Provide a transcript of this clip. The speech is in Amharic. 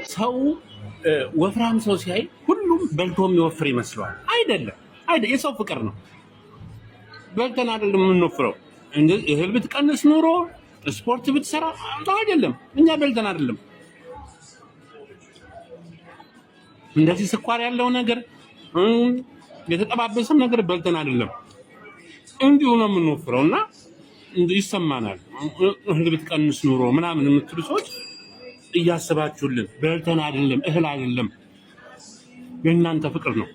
ሰው ወፍራም ሰው ሲያይ ሁሉም በልቶ የሚወፍር ይመስለዋል። አይደለም። የሰው ፍቅር ነው። በልተን አይደለም የምንወፍረው። እህል ብትቀንስ ኑሮ ስፖርት ብትሰራ አይደለም። እኛ በልተን አይደለም። እንደዚህ ስኳር ያለው ነገር የተጠባበሰ ነገር በልተን አይደለም። እንዲሁ ነው የምንወፍረው እና ይሰማናል። እህል ብትቀንስ ኑሮ ምናምን የምትሉ ሰዎች እያስባችሁልን በልተን አይደለም፣ እህል አይደለም፣ የእናንተ ፍቅር ነው።